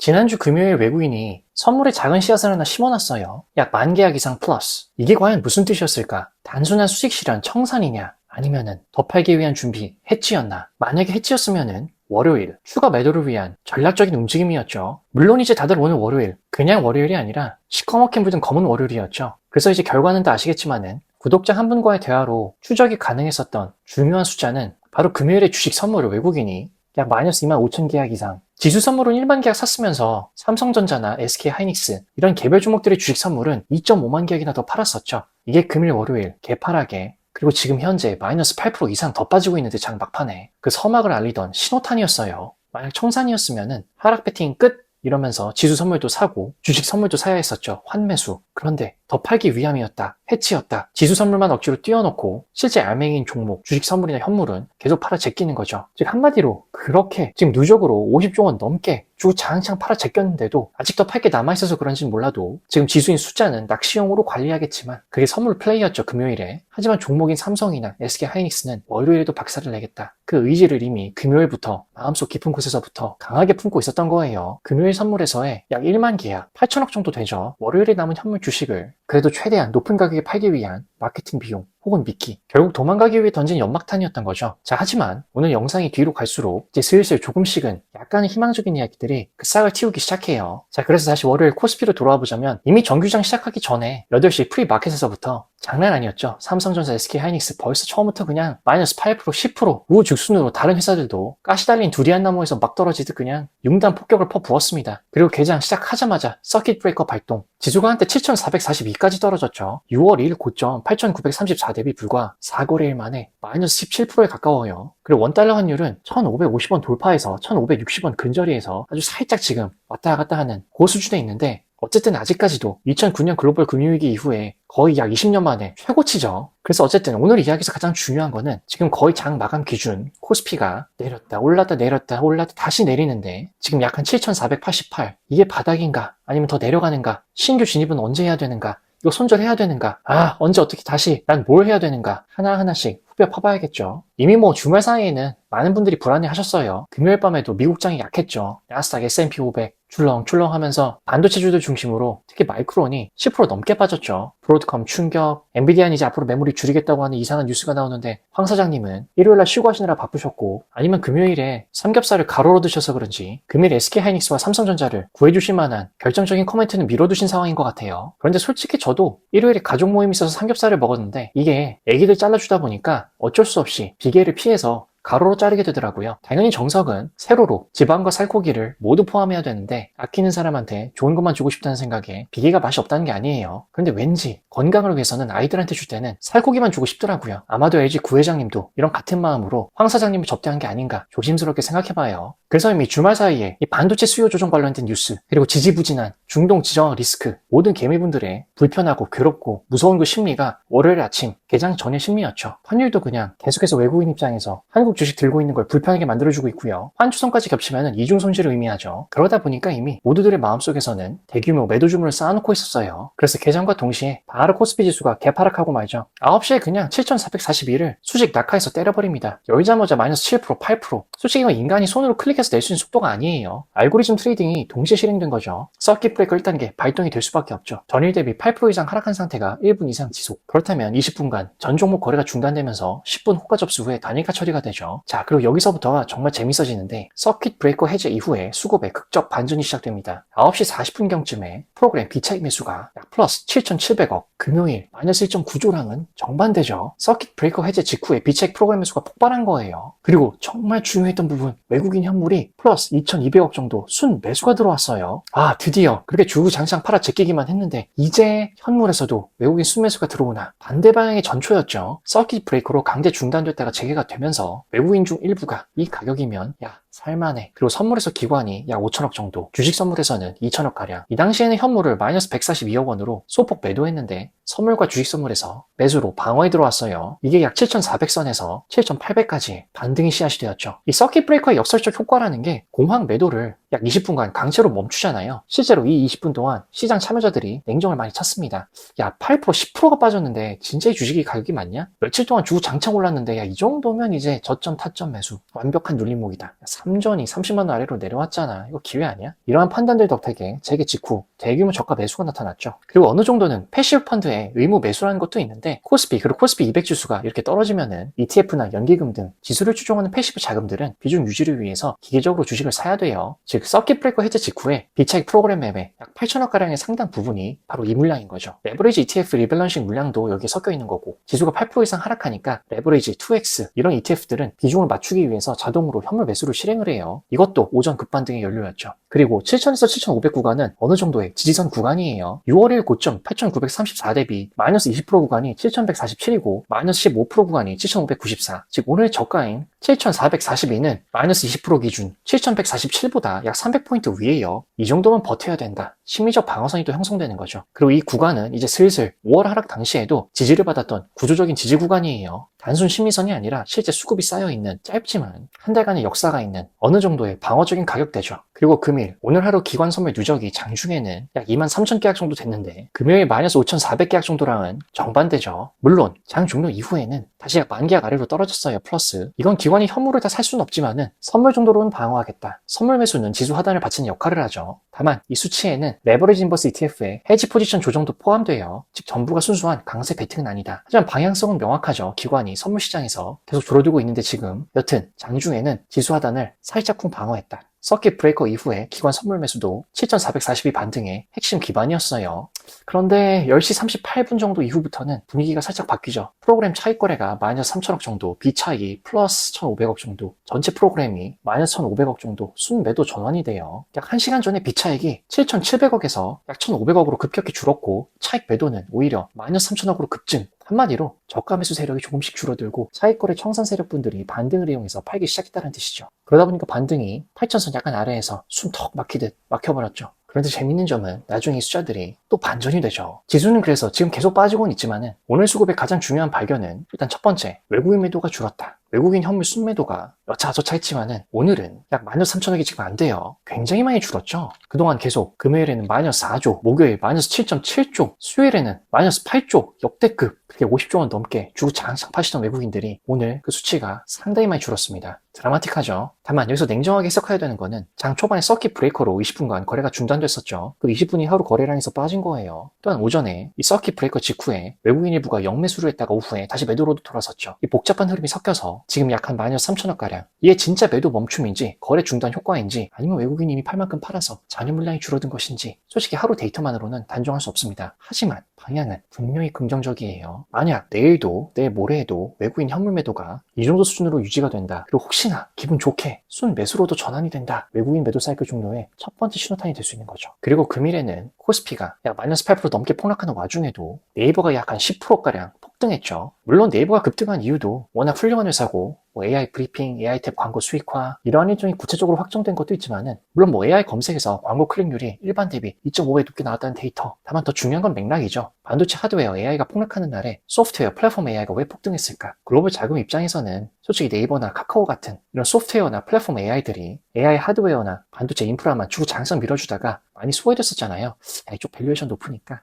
지난주 금요일 외국인이 선물에 작은 씨앗을 하나 심어놨어요. 약 10,000계약 이상 플러스. 이게 과연 무슨 뜻이었을까? 단순한 수익 실현 청산이냐? 아니면은 더 팔기 위한 준비, 해치였나? 만약에 해치였으면은 월요일 추가 매도를 위한 전략적인 움직임이었죠. 물론 이제 다들 오늘 월요일 그냥 월요일이 아니라 시커멓게 묻은 검은 월요일이었죠. 그래서 이제 결과는 다 아시겠지만은 구독자 한 분과의 대화로 추적이 가능했었던 중요한 숫자는 바로 금요일에 주식 선물을 외국인이 약 마이너스 25,000계약 이상, 지수 선물은 일반 계약 샀으면서 삼성전자나 SK하이닉스 이런 개별 종목들의 주식 선물은 2.5만 계약이나 더 팔았었죠. 이게 금일 월요일 개파락에, 그리고 지금 현재 마이너스 8% 이상 더 빠지고 있는데 장 막판에 그 서막을 알리던 신호탄이었어요. 만약 청산이었으면은 하락 배팅 끝 이러면서 지수 선물도 사고 주식 선물도 사야 했었죠. 환매수. 그런데 더 팔기 위함이었다. 해치였다. 지수 선물만 억지로 띄워놓고 실제 알맹이인 종목, 주식 선물이나 현물은 계속 팔아 제끼는 거죠. 즉 한마디로 그렇게 지금 누적으로 50조 원 넘게 주 장창 팔아 제꼈는데도 아직 더 팔 게 남아있어서 그런지는 몰라도 지금 지수인 숫자는 낚시용으로 관리하겠지만 그게 선물 플레이였죠, 금요일에. 하지만 종목인 삼성이나 SK하이닉스는 월요일에도 박살을 내겠다. 그 의지를 이미 금요일부터 마음속 깊은 곳에서부터 강하게 품고 있었던 거예요. 금요일 선물에서의 약 1만 계약, 8천억 정도 되죠. 월요일에 남은 현물 주식을 그래도 최대한 높은 가격에 팔기 위한 마케팅 비용 혹은 미끼, 결국 도망가기 위해 던진 연막탄이었던 거죠. 자, 하지만 오늘 영상이 뒤로 갈수록 이제 슬슬 조금씩은 약간의 희망적인 이야기들이 그 싹을 틔우기 시작해요. 자, 그래서 다시 월요일 코스피로 돌아와 보자면 이미 정규장 시작하기 전에 8시 프리마켓에서부터 장난 아니었죠. 삼성전자, SK하이닉스 벌써 처음부터 그냥 마이너스 8%, 10% 우후죽순으로 다른 회사들도 가시 달린 두리안 나무에서 막 떨어지듯 그냥 융단 폭격을 퍼부었습니다. 그리고 개장 시작하자마자 서킷 브레이커 발동. 지수가 한때 7,442까지 떨어졌죠. 6월 2일 고점 8,934 대비 불과 4거래일 만에 마이너스 17%에 가까워요. 그리고 원달러 환율은 1,550원 돌파해서 1,560원 근저리에서 아주 살짝 지금 왔다 갔다 하는 그 수준에 있는데, 어쨌든 아직까지도 2009년 글로벌 금융위기 이후에 거의 약 20년 만에 최고치죠. 그래서 어쨌든 오늘 이야기에서 가장 중요한 거는 지금 거의 장 마감 기준 코스피가 내렸다 올랐다 내렸다 올랐다 다시 내리는데 지금 약 한 7,488, 이게 바닥인가 아니면 더 내려가는가, 신규 진입은 언제 해야 되는가, 이거 손절해야 되는가, 언제 어떻게 다시 난 뭘 해야 되는가, 하나하나씩 후벼 파봐야겠죠. 이미 뭐 주말 사이에는 많은 분들이 불안해 하셨어요. 금요일 밤에도 미국장이 약했죠. 나스닥, S&P 500 출렁출렁 하면서 반도체주들 중심으로 특히 마이크론이 10% 넘게 빠졌죠. 브로드컴 충격, 엔비디아는 이제 앞으로 메모리 줄이겠다고 하는 이상한 뉴스가 나오는데 황 사장님은 일요일날 쉬고 하시느라 바쁘셨고, 아니면 금요일에 삼겹살을 가로로 드셔서 그런지 금일 SK하이닉스와 삼성전자를 구해주실 만한 결정적인 코멘트는 미뤄두신 상황인 것 같아요. 그런데 솔직히 저도 일요일에 가족 모임이 있어서 삼겹살을 먹었는데 이게 애기들 잘라주다 보니까 어쩔 수 없이 비계를 피해서 가로로 자르게 되더라고요. 당연히 정석은 세로로 지방과 살코기를 모두 포함해야 되는데 아끼는 사람한테 좋은 것만 주고 싶다는 생각에 비계가 맛이 없다는 게 아니에요. 그런데 왠지 건강을 위해서는 아이들한테 줄 때는 살코기만 주고 싶더라고요. 아마도 LG 구회장님도 이런 같은 마음으로 황 사장님을 접대한 게 아닌가 조심스럽게 생각해봐요. 그래서 이미 주말 사이에 이 반도체 수요 조정 관련된 뉴스, 그리고 지지부진한 중동 지정학 리스크, 모든 개미분들의 불편하고 괴롭고 무서운 그 심리가 월요일 아침 개장 전의 심리였죠. 환율도 그냥 계속해서 외국인 입장에서 한국 주식 들고 있는 걸 불편하게 만들어주고 있고요. 환추성까지 겹치면 이중 손실을 의미하죠. 그러다 보니까 이미 모두들의 마음속에서는 대규모 매도 주문을 쌓아놓고 있었어요. 그래서 개장과 동시에 바로 코스피 지수가 개파락하고 말죠. 9시에 그냥 7,442를 수직 낙하해서 때려버립니다. 열자마자 마이너스 7%, 8%. 솔직히 이건 인간이 손으로 클릭해서 낼 수 있는 속도가 아니에요. 알고리즘 트레이딩이 동시에 실행된 거죠. 서킷 브레이커 1단계 발동이 될 수밖에 없죠. 전일 대비 8% 이상 하락한 상태가 1분 이상 지속. 그렇다면 20분간 전 종목 거래가 중단되면서 10분 호가 접수 후에 단일가 처리가 되죠. 자, 그리고 여기서부터가 정말 재밌어지는데 서킷 브레이커 해제 이후에 수급의 극적 반전이 시작됩니다. 9시 40분경쯤에 프로그램 비차익 매수가 약 플러스 7,700억, 금요일 마이너스 1.9조랑은 정반대죠. 서킷 브레이커 해제 직후에 비차익 프로그램 매수가 폭발한 거예요. 그리고 정말 중요했던 부분, 외국인 현물이 플러스 2,200억 정도 순 매수가 들어왔어요. 드디어 그렇게 주구장창 팔아 제끼기만 했는데 이제 현물에서도 외국인 순매수가 들어오나, 반대 방향의 전초였죠. 서킷 브레이커로 강제 중단됐다가 재개가 되면서 외국인 중 일부가 이 가격이면 살만해. 그리고 선물에서 기관이 약 5천억 정도, 주식 선물에서는 2천억 가량. 이 당시에는 현물을 마이너스 142억 원으로 소폭 매도했는데 선물과 주식 선물에서 매수로 방어에 들어왔어요. 이게 약 7,400선에서 7,800까지 반등의 씨앗이 되었죠. 이 서킷 브레이커의 역설적 효과라는 게 공황 매도를 약 20분간 강제로 멈추잖아요. 실제로 이 20분 동안 시장 참여자들이 냉정을 많이 쳤습니다. 야, 8%, 10%가 빠졌는데 진짜 이 주식이 가격이 맞냐? 며칠 동안 주고 장창 올랐는데 야, 이 정도면 이제 저점 타점 매수 완벽한 눌림목이다. 삼전이 30만 원 아래로 내려왔잖아. 이거 기회 아니야? 이러한 판단들 덕택에 재개 직후 대규모 저가 매수가 나타났죠. 그리고 어느 정도는 패시브 펀드의 의무 매수라는 것도 있는데 코스피 그리고 코스피 200 지수가 이렇게 떨어지면은 ETF나 연기금 등 지수를 추종하는 패시브 자금들은 비중 유지를 위해서 기계적으로 주식을 사야 돼요. 즉 서킷 브레이커 해제 직후에 비차익 프로그램 매매 약 8천억가량의 상당 부분이 바로 이 물량인 거죠. 레버리지 ETF 리밸런싱 물량도 여기에 섞여 있는 거고 지수가 8% 이상 하락하니까 레버리지 2X 이런 ETF들은 비중을 맞추기 위해서 자동으로 현물 매수를 실행을 해요. 이것도 오전 급반등의 연료였죠. 그리고 7,000에서 7,500 구간은 어느 정도의 지지선 구간이에요. 6월 1일 고점 8,934 대비 마이너스 20% 구간이 7,147이고 마이너스 15% 구간이 7,594. 즉 오늘 저가인 7,442는 마이너스 20% 기준 7,147보다 약 300포인트 위에요. 이 정도면 버텨야 된다. 심리적 방어선이 또 형성되는 거죠. 그리고 이 구간은 이제 슬슬 5월 하락 당시에도 지지를 받았던 구조적인 지지 구간이에요. 단순 심리선이 아니라 실제 수급이 쌓여있는 짧지만 한 달간의 역사가 있는 어느 정도의 방어적인 가격대죠. 그리고 금일 오늘 하루 기관 선물 누적이 장중에는 약 23,000계약 정도 됐는데 금요일 마이너스 5,400계약 정도랑은 정반대죠. 물론 장 종료 이후에는 다시 약 10,000계약 아래로 떨어졌어요. 플러스 이건 기관이 현물을 다 살 수는 없지만은 선물 정도로는 방어하겠다. 선물 매수는 지수 하단을 받치는 역할을 하죠. 다만 이 수치에는 레버리지 인버스 ETF에 해지 포지션 조정도 포함돼요. 즉 전부가 순수한 강세 베팅은 아니다. 하지만 방향성은 명확하죠. 기관이 선물 시장에서 계속 줄어들고 있는데 지금 여튼 장중에는 지수 하단을 살짝쿵 방어했다. 서킷 브레이커 이후에 기관 선물 매수도 7,442 반등의 핵심 기반이었어요. 그런데 10시 38분 정도 이후부터는 분위기가 살짝 바뀌죠. 프로그램 차익 거래가 마이너스 3천억 정도, 비차익 플러스 1,500억 정도, 전체 프로그램이 마이너스 1,500억 정도 순매도 전환이 돼요. 약 1시간 전에 비차익이 7,700억에서 약 1,500억으로 급격히 줄었고 차익 매도는 오히려 마이너스 3천억으로 급증. 한마디로 저가 매수 세력이 조금씩 줄어들고 차익거래 청산 세력분들이 반등을 이용해서 팔기 시작했다는 뜻이죠. 그러다 보니까 반등이 8천선 약간 아래에서 숨 턱 막히듯 막혀버렸죠. 그런데 재밌는 점은 나중에 이 숫자들이 또 반전이 되죠. 지수는 그래서 지금 계속 빠지고는 있지만은 오늘 수급의 가장 중요한 발견은 일단 첫 번째, 외국인 매도가 줄었다. 외국인 현물 순매도가 여차저차 했지만은 오늘은 약 마이너스 3천억이 지금 안 돼요. 굉장히 많이 줄었죠. 그동안 계속 금요일에는 마이너스 4조, 목요일 마이너스 7.7조, 수요일에는 마이너스 8조, 역대급 그렇게 50조 원 넘게 주고 장창 파시던 외국인들이 오늘 그 수치가 상당히 많이 줄었습니다. 드라마틱하죠. 다만 여기서 냉정하게 해석해야 되는 거는 장 초반에 서킷 브레이커로 20분간 거래가 중단됐었죠. 그 20분이 하루 거래량에서 빠진 거예요. 또한 오전에 이 서킷 브레이커 직후에 외국인 일부가 역매수를 했다가 오후에 다시 매도로도 돌아섰죠. 이 복잡한 흐름이 섞여서 지금 약 한 마이너스 3천억가량 이게 진짜 매도 멈춤인지 거래 중단 효과인지 아니면 외국인이 이미 팔 만큼 팔아서 잔여 물량이 줄어든 것인지 솔직히 하루 데이터만으로는 단정할 수 없습니다. 하지만 방향은 분명히 긍정적이에요. 만약 내일도 내일 모레에도 외국인 현물 매도가 이 정도 수준으로 유지가 된다. 그리고 혹시나 기분 좋게 순 매수로도 전환이 된다. 외국인 매도 사이클 종료의 첫 번째 신호탄이 될 수 있는 거죠. 그리고 금일에는 코스피가 약 마이너스 8% 넘게 폭락하는 와중에도 네이버가 약 한 10%가량 폭등했죠. 물론 네이버가 급등한 이유도 워낙 훌륭한 회사고 AI 브리핑, AI 탭 광고 수익화 이러한 일정이 구체적으로 확정된 것도 있지만은 물론 AI 검색에서 광고 클릭률이 일반 대비 2.5배 높게 나왔다는 데이터. 다만 더 중요한 건 맥락이죠. 반도체 하드웨어 AI가 폭락하는 날에 소프트웨어 플랫폼 AI가 왜 폭등했을까? 글로벌 자금 입장에서는 솔직히 네이버나 카카오 같은 이런 소프트웨어나 플랫폼 AI들이 AI 하드웨어나 반도체 인프라만 주고 장상 밀어주다가 많이 소외됐었잖아요. 야, 이쪽 밸류에이션 높으니까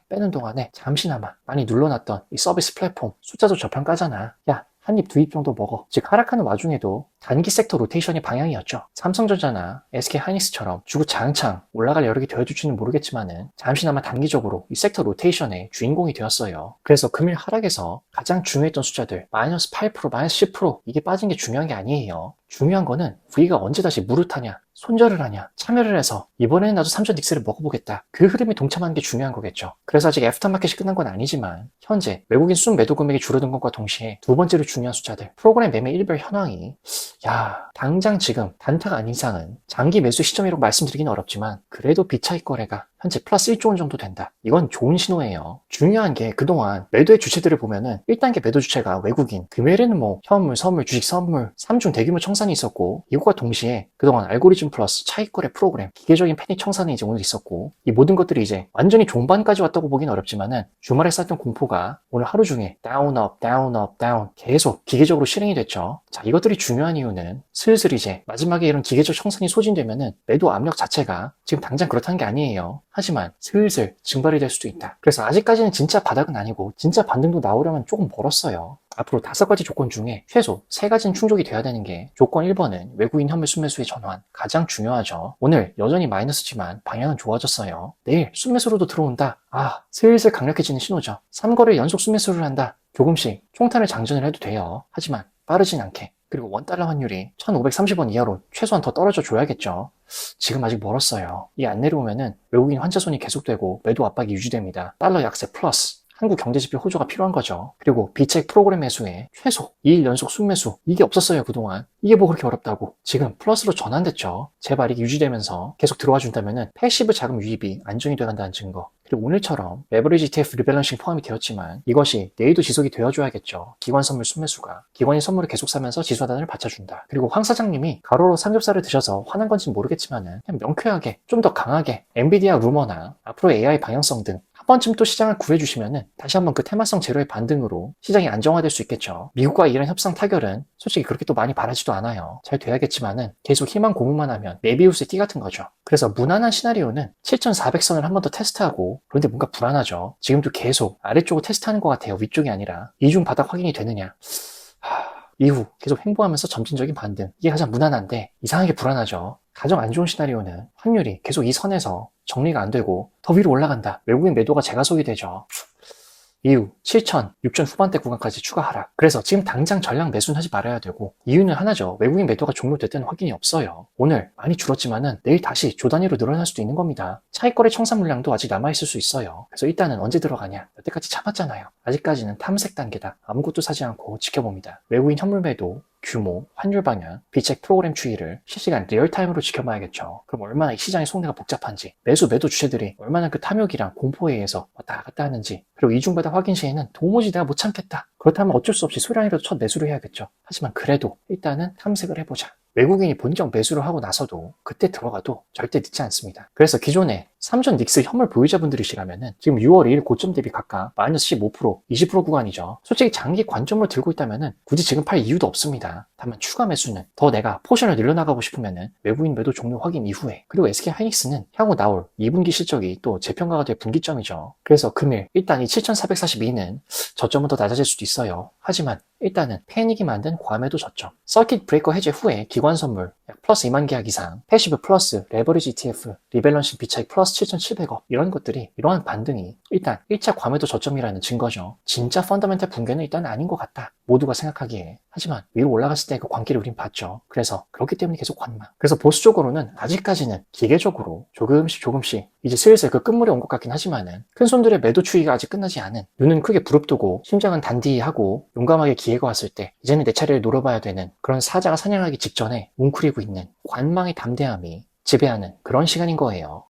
빼는 동안에 잠시나마 많이 눌러놨던 이 서비스 플랫폼 숫자도 저편 까잖아. 야, 한 입, 두 입 정도 먹어. 즉 하락하는 와중에도 단기 섹터 로테이션의 방향이었죠. 삼성전자나 SK하이닉스처럼 주구 장창 올라갈 여력이 되어줄지는 모르겠지만은 잠시나마 단기적으로 이 섹터 로테이션의 주인공이 되었어요. 그래서 금일 하락에서 가장 중요했던 숫자들 마이너스 8%, 마이너스 10% 이게 빠진 게 중요한 게 아니에요. 중요한 거는 우리가 언제 다시 무릇하냐, 손절을 하냐, 참여를 해서 이번에는 나도 삼전 닉스를 먹어보겠다. 그 흐름에 동참하는 게 중요한 거겠죠. 그래서 아직 애프터마켓이 끝난 건 아니지만 현재 외국인 순 매도 금액이 줄어든 것과 동시에 두 번째로 중요한 숫자들 프로그램 매매 일별 현황이 당장 지금 단타가 아닌 이상은 장기 매수 시점이라고 말씀드리기는 어렵지만 그래도 비차익 거래가 현재 플러스 1조 원 정도 된다. 이건 좋은 신호예요. 중요한 게 그동안 매도의 주체들을 보면은 1단계 매도 주체가 외국인, 금요일에는 뭐 현물, 선물, 주식 선물 3중 대규모 청산이 있었고, 이것과 동시에 그동안 알고리즘 플러스 차익거래 프로그램, 기계적인 패닉 청산이 이제 오늘 있었고, 이 모든 것들이 이제 완전히 종반까지 왔다고 보긴 어렵지만은 주말에 쌓였던 공포가 오늘 하루 중에 다운, 업, 다운, 업, 다운 계속 기계적으로 실행이 됐죠. 자, 이것들이 중요한 이유는 슬슬 이제 마지막에 이런 기계적 청산이 소진되면은 매도 압력 자체가 지금 당장 그렇다는 게 아니에요. 하지만 슬슬 증발이 될 수도 있다. 그래서 아직까지는 진짜 바닥은 아니고 진짜 반등도 나오려면 조금 멀었어요. 앞으로 5가지 조건 중에 최소 3가지는 충족이 돼야 되는 게 조건 1번은 외국인 현물 순매수의 전환. 가장 중요하죠. 오늘 여전히 마이너스지만 방향은 좋아졌어요. 내일 순매수로도 들어온다. 슬슬 강력해지는 신호죠. 3거래일 연속 순매수를 한다. 조금씩 총탄을 장전을 해도 돼요. 하지만 빠르진 않게. 그리고 원달러 환율이 1,530원 이하로 최소한 더 떨어져 줘야겠죠. 지금 아직 멀었어요. 이 안 내려오면은 외국인 환차손이 계속되고 매도 압박이 유지됩니다. 달러 약세 플러스 한국 경제지표 호조가 필요한 거죠. 그리고 비책 프로그램 매수에 최소 2일 연속 순매수. 이게 없었어요, 그동안. 이게 뭐 그렇게 어렵다고. 지금 플러스로 전환됐죠. 제발 이게 유지되면서 계속 들어와 준다면은 패시브 자금 유입이 안정이 돼간다는 증거. 그리고 오늘처럼 레버리지 ETF 리밸런싱 포함이 되었지만 이것이 내일도 지속이 되어줘야겠죠. 기관 선물 순매수가. 기관이 선물을 계속 사면서 지수하단을 받쳐준다. 그리고 황 사장님이 가로로 삼겹살을 드셔서 화난 건지는 모르겠지만은 그냥 명쾌하게 좀 더 강하게 엔비디아 루머나 앞으로 AI 방향성 등 한 번쯤 또 시장을 구해주시면은 다시 한번 그 테마성 제로의 반등으로 시장이 안정화될 수 있겠죠. 미국과 이란 협상 타결은 솔직히 그렇게 또 많이 바라지도 않아요. 잘 돼야겠지만은 계속 희망 고문만 하면 메비우스의 띠 같은 거죠. 그래서 무난한 시나리오는 7,400선을 한 번 더 테스트하고, 그런데 뭔가 불안하죠. 지금도 계속 아래쪽을 테스트하는 것 같아요. 위쪽이 아니라. 이중 바닥 확인이 되느냐. 이후 계속 횡보하면서 점진적인 반등. 이게 가장 무난한데 이상하게 불안하죠. 가장 안 좋은 시나리오는 환율이 계속 이 선에서 정리가 안 되고 더 위로 올라간다. 외국인 매도가 재가속이 되죠. 이후 7,000, 6,000 후반대 구간까지 추가 하락. 그래서 지금 당장 전량 매수는 하지 말아야 되고, 이유는 하나죠. 외국인 매도가 종료됐다는 확인이 없어요. 오늘 많이 줄었지만은 내일 다시 조 단위로 늘어날 수도 있는 겁니다. 차익거래 청산 물량도 아직 남아있을 수 있어요. 그래서 일단은 언제 들어가냐. 여태까지 참았잖아요. 아직까지는 탐색 단계다. 아무것도 사지 않고 지켜봅니다. 외국인 현물 매도, 규모, 환율 방향, 비책 프로그램 추이를 실시간 리얼타임으로 지켜봐야겠죠. 그럼 얼마나 이 시장의 속내가 복잡한지, 매수 매도 주체들이 얼마나 그 탐욕이랑 공포에 의해서 왔다 갔다 하는지, 그리고 이중바닥 확인 시에는 도무지 내가 못 참겠다. 그렇다면 어쩔 수 없이 소량이라도 첫 매수를 해야겠죠. 하지만 그래도 일단은 탐색을 해보자. 외국인이 본격 매수를 하고 나서도 그때 들어가도 절대 늦지 않습니다. 그래서 기존에 삼전 닉스 현물 보유자분들이시라면은 지금 6월 2일 고점 대비 각각 마이너스 15%, 20% 구간이죠. 솔직히 장기 관점으로 들고 있다면은 굳이 지금 팔 이유도 없습니다. 다만 추가 매수는 더 내가 포션을 늘려나가고 싶으면은 외국인 매도 종료 확인 이후에, 그리고 SK 하이닉스는 향후 나올 2분기 실적이 또 재평가가 될 분기점이죠. 그래서 금일 일단 이 7,442는 저점은 더 낮아질 수도 있어요. 하지만 일단은 패닉이 만든 과매도 저점. 서킷 브레이커 해제 후에 기관 선물 약 플러스 2만 계약 이상, 패시브 플러스 레버리지 ETF, 리밸런싱 비차익 플러스 7,700억, 이런 것들이, 이러한 반등이 일단 1차 과매도 저점이라는 증거죠. 진짜 펀더멘탈 붕괴는 일단 아닌 것 같다. 모두가 생각하기에. 하지만 위로 올라갔을 때 그 광기를 우린 봤죠. 그래서 그렇기 때문에 계속 관망. 그래서 보수적으로는 아직까지는 기계적으로 조금씩 이제 슬슬 그 끝물에 온 것 같긴 하지만은 큰 손들의 매도 추이가 아직 끝나지 않은, 눈은 크게 부릅뜨고 심장은 단디하고 용감하게 기회가 왔을 때 이제는 내 차례를 노려봐야 되는 그런 사자가 사냥하기 직전에 웅크리고 있는 관망의 담대함이 지배하는 그런 시간인 거예요.